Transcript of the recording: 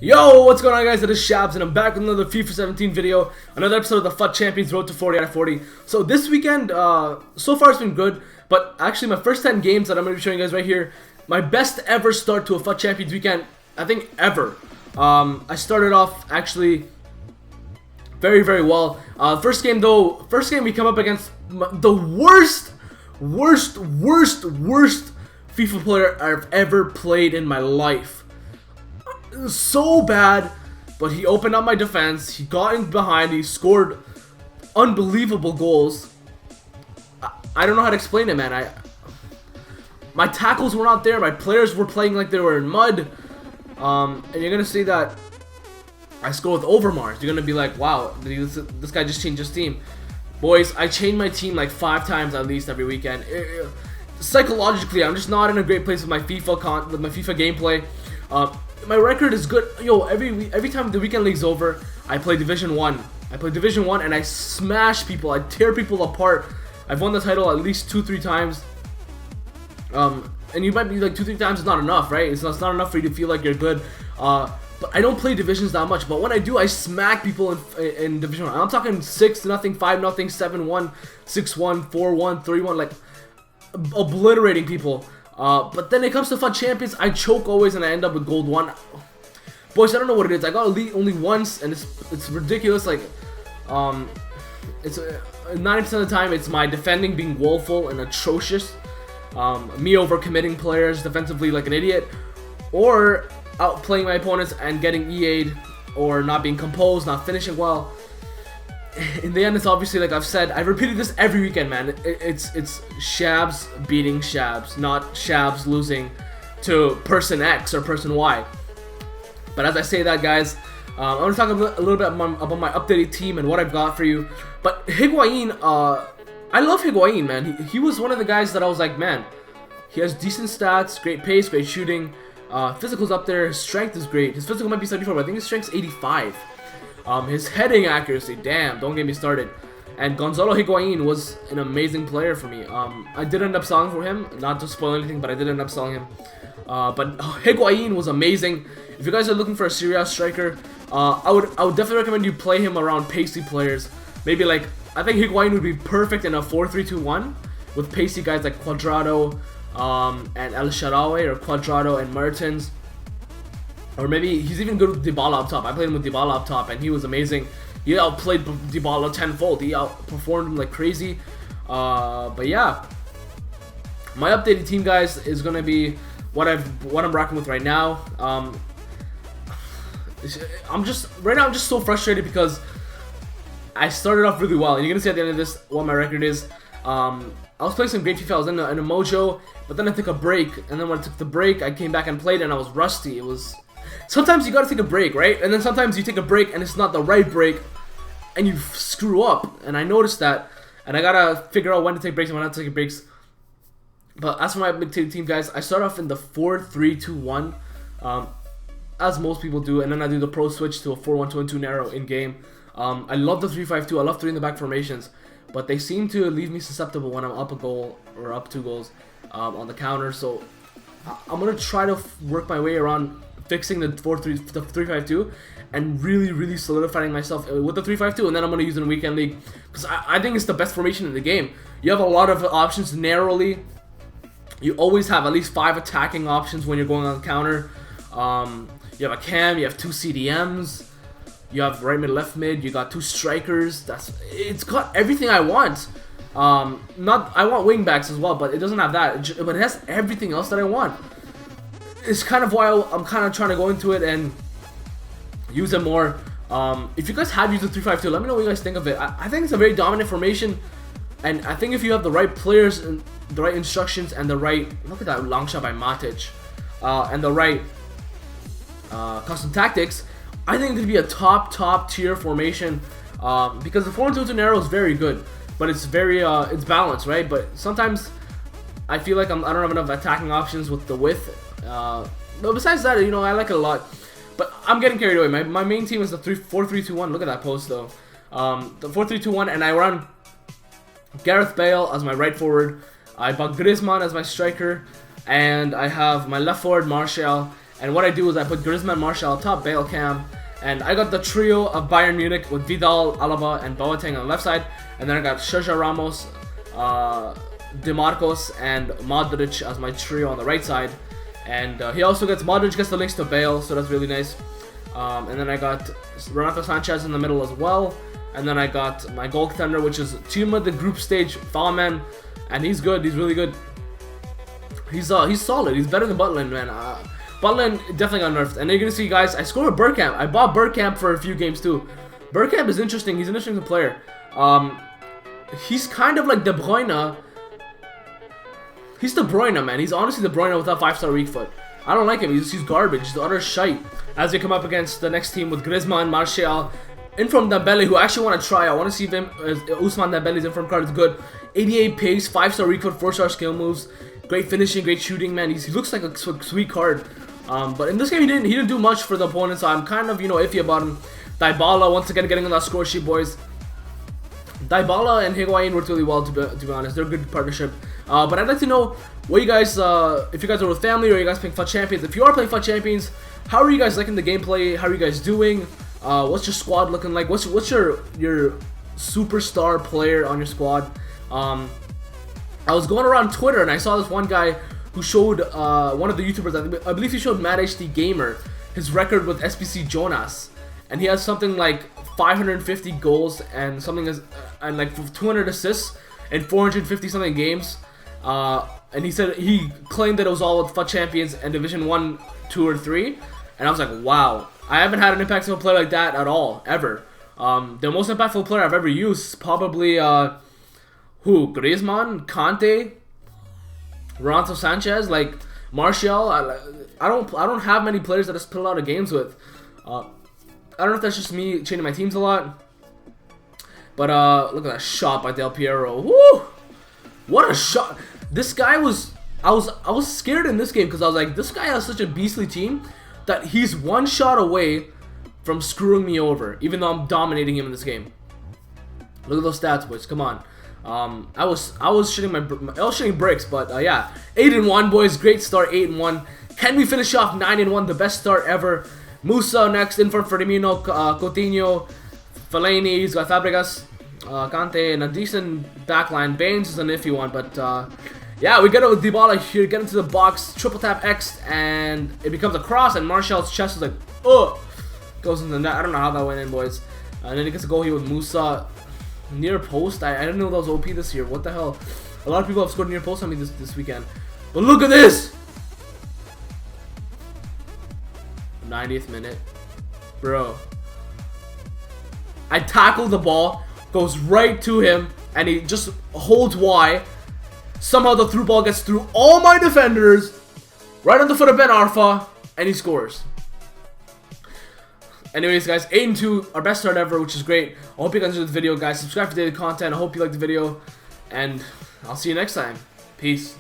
Yo, what's going on, guys? It is Shabs and I'm back with another FIFA 17 video, another episode of the FUT Champions Road to 40 out of 40. So this weekend, so far it's been good, but actually my first 10 games that I'm going to be showing you guys right here, my best ever start to a FUT Champions weekend, I think ever. I started off actually very well. First game we come up against the worst FIFA player I've ever played in my life. It was so bad, but he opened up my defense, he got in behind, he scored unbelievable goals. I don't know how to explain it, man. My tackles were not there, my players were playing like they were in mud. And you're gonna see that I score with Overmars. You're gonna be like, wow, this guy just changed his team. Boys, I change my team like 5 times at least every weekend. Psychologically, I'm just not in a great place with my FIFA gameplay. My record is good. Yo, every time the weekend league's over, I play Division 1. I play Division 1 and I smash people. I tear people apart. I've won the title at least 2-3 times. And you might be like 2-3 times is not enough, right? It's not enough for you to feel like you're good. But I don't play divisions that much. But when I do, I smack people in Division 1. I'm talking 6-0, 5-0, 7-1, 6-1, 4-1, 3-1, like obliterating people. But then it comes to FUT Champions, I choke always and I end up with Gold 1. Boys, I don't know what it is. I got Elite only once and it's ridiculous. Like, it's 90% of the time it's my defending being woeful and atrocious. Me overcommitting players defensively like an idiot. Or outplaying my opponents and getting EA'd. Or not being composed, not finishing well. In the end, it's obviously, like I've said, I've repeated this every weekend, man. It's Shabs beating Shabs, not Shabs losing to person X or person Y. But as I say that, guys, I'm going to talk a little bit about my updated team and what I've got for you. But Higuain, I love Higuain, man. He was one of the guys that I was like, man, he has decent stats, great pace, great shooting. Physical's up there, his strength is great. His physical might be 74, but I think his strength's 85. His heading accuracy, damn, don't get me started. And Gonzalo Higuain was an amazing player for me. I did end up selling for him, not to spoil anything, but I did end up selling him. But Higuain was amazing. If you guys are looking for a Serie A striker, I would definitely recommend you play him around pacey players. Maybe like, I think Higuain would be perfect in a 4-3-2-1 with pacey guys like Cuadrado and El Shaarawy, or Cuadrado and Mertens. Or maybe he's even good with Dybala up top. I played him with Dybala up top and he was amazing. He outplayed Dybala tenfold. He outperformed him like crazy. But yeah, my updated team, guys, is gonna be what I'm rocking with right now. I'm just so frustrated because I started off really well, and you're gonna see at the end of this what my record is. I was playing some great FIFA. I was in a mojo, but then I took a break, and then when I took the break, I came back and played, and I was rusty. It was. Sometimes you gotta take a break, right? And then sometimes you take a break and it's not the right break and you screw up. And I noticed that. And I gotta figure out when to take breaks and when not to take breaks. But as for my big team, guys, I start off in the 4-3-2-1. As most people do. And then I do the pro switch to a 4-1-2-2 narrow in game. I love the 3-5-2. I love 3 in the back formations. But they seem to leave me susceptible when I'm up a goal or up 2 goals on the counter. So I'm gonna try to work my way around fixing the 3-5-2 and really solidifying myself with the 3-5-2, and then I'm going to use it in weekend league because I think it's the best formation in the game. You have a lot of options narrowly. You always have at least 5 attacking options when you're going on the counter. You have a cam, you have 2 CDMs, you have right mid, left mid, you got 2 strikers. It's got everything I want. I want wing backs as well, but it doesn't have that. But it has everything else that I want. It's kind of why I'm kind of trying to go into it and use it more. If you guys have used the 3-5-2, let me know what you guys think of it. I think it's a very dominant formation, and I think if you have the right players and the right instructions and the right, look at that long shot by Matic, and the right custom tactics, I think it could be a top tier formation. Because the 4-1-2-2 narrow is very good, but it's very it's balanced, right? But sometimes I feel like I don't have enough attacking options with the width. But besides that, you know, I like it a lot. But I'm getting carried away. My main team is the 4-3-2-1. Look at that post though. The 4-3-2-1, and I run Gareth Bale as my right forward. I bought Griezmann as my striker, and I have my left forward Martial, And what I do is I put Griezmann, Martial up top, Bale, Cam, and I got the trio of Bayern Munich with Vidal, Alaba, and Boateng on the left side, and then I got Sergio Ramos, DeMarcos, and Modric as my trio on the right side. And he also gets Modric gets the links to Bale, so that's really nice. And then I got Renato Sanchez in the middle as well. And then I got my goaltender, which is team of the group stage, Fallman, and he's good. He's really good. He's solid. He's better than Butland, man. Butland definitely got nerfed. And you're gonna see, guys, I scored with Bergkamp. I bought Bergkamp for a few games too. Bergkamp is interesting. He's an interesting player. He's kind of like De Bruyne. He's De Bruyne, man. He's honestly De Bruyne without 5-star weak foot. I don't like him. He's garbage. He's utter shite. As they come up against the next team with Griezmann, Martial, Inform Dembele, who I actually want to try. I want to see if Ousmane Dembele's inform card is good. 88 pace, 5-star weak foot, 4-star skill moves, great finishing, great shooting, man. He looks like a sweet card. But in this game, he didn't do much for the opponent, so I'm kind of, iffy about him. Dybala, once again, getting on that score sheet, boys. Dybala and Higuain worked really well, to be honest. They're a good partnership. But I'd like to know what you guys, if you guys are with family or you guys playing FUT Champions. If you are playing FUT Champions, how are you guys liking the gameplay? How are you guys doing? What's your squad looking like? What's your superstar player on your squad? I was going around Twitter and I saw this one guy who showed one of the YouTubers. I believe he showed Mad HD Gamer his record with SBC Jonas, and he has something like 550 goals and something and like 200 assists in 450 something games. And he said he claimed that it was all with FUT Champions and Division 1, 2, or 3. And I was like, wow. I haven't had an impactful player like that at all, ever. The most impactful player I've ever used is probably, Griezmann, Kante, Renato Sanchez, like, Martial. I don't have many players that I split a lot of games with. I don't know if that's just me changing my teams a lot. But, look at that shot by Del Piero. Woo! What a shot. This guy was... I was scared in this game because I was like, this guy has such a beastly team that he's one shot away from screwing me over, even though I'm dominating him in this game. Look at those stats, boys. Come on. I was shooting bricks, but yeah, 8-1, boys. Great start, 8-1. Can we finish off 9-1? The best start ever. Musa next in for Firmino, Coutinho, Fellaini. He's got Fabregas, Kante, and a decent backline. Baines is an iffy one, but yeah, we get it with Dybala here, get into the box, triple tap X, and it becomes a cross, and Martial's chest is like, goes in the net. I don't know how that went in, boys. And then he gets a goal here with Musa. Near post, I didn't know that was OP this year. What the hell? A lot of people have scored near post on me this weekend. But look at this! 90th minute. Bro. I tackle the ball, goes right to him, and he just holds Y. Somehow the through ball gets through all my defenders, right on the foot of Ben Arfa, and he scores. Anyways, guys, 8-2, our best start ever, which is great. I hope you guys enjoyed the video, guys. Subscribe for daily content. I hope you liked the video, and I'll see you next time. Peace.